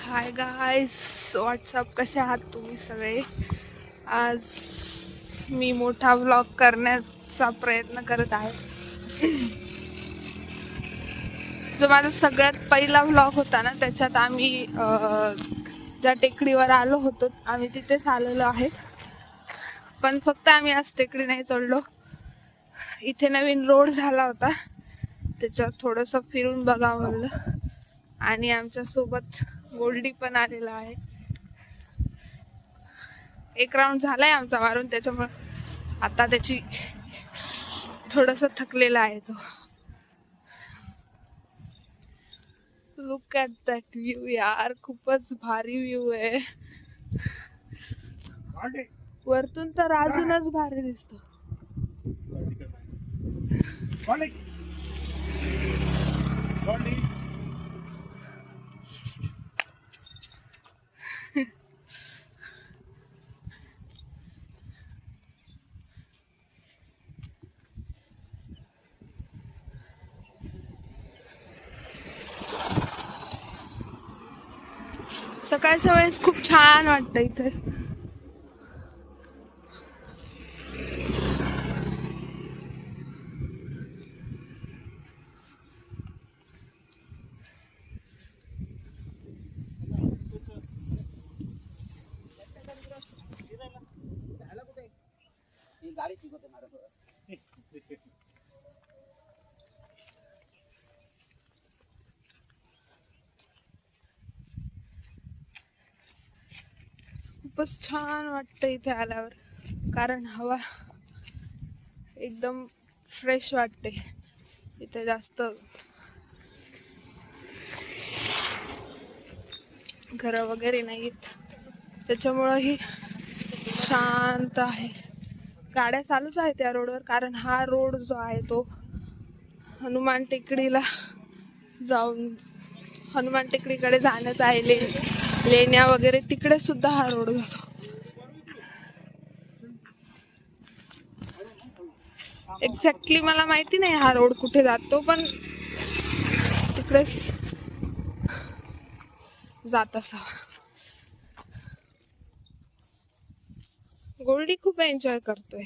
Hi guys, WhatsApp, कसे आहात तुम्ही सगळे. आज मी मोठा व्लॉग करण्याचा प्रयत्न करत आहे. जो माझा सगळ्यात पहिला व्लॉग होता ना, त्याच्यात आम्ही ज्या टेकडीवर आलो होतो आम्ही तिथेच आलेलो आहेत. पण फक्त आम्ही आज टेकडी नाही चढलो, इथे नवीन रोड झाला होता त्याच्यावर थोडंसं फिरून बघावं म्हणलं. आणि आमच्या सोबत गोल्डी पण आलेला आहे. एक राऊंड झालाय आमचा मारून, त्याच्यामुळे आता त्याची थोडस थकलेला आहे तो. लुक ॲट दॅट व्ह्यू यार, खूपच भारी व्ह्यू आहे. वरतून तर अजूनच भारी दिसतो. सकाळच्या वेळेस खूप छान वाटतं इथे. खूपच छान वाटतं इथे आल्यावर, कारण हवा एकदम फ्रेश वाटते. इथे जास्त घरं वगैरे नाहीत, त्याच्यामुळं ही शांत आहे. गाड्या चालूच आहेत या रोडवर, कारण हा रोड जो आहे तो हनुमान टेकडीला जाऊन हनुमान टेकडीकडे जाणंच आहे. लेण्या वगैरे तिकडे सुद्धा हा रोड जातो. एक्झॅक्टली मला माहिती नाही हा रोड कुठे जातो, पण तिकडेच जात असा. गोल्डी खूप एन्जॉय करतोय.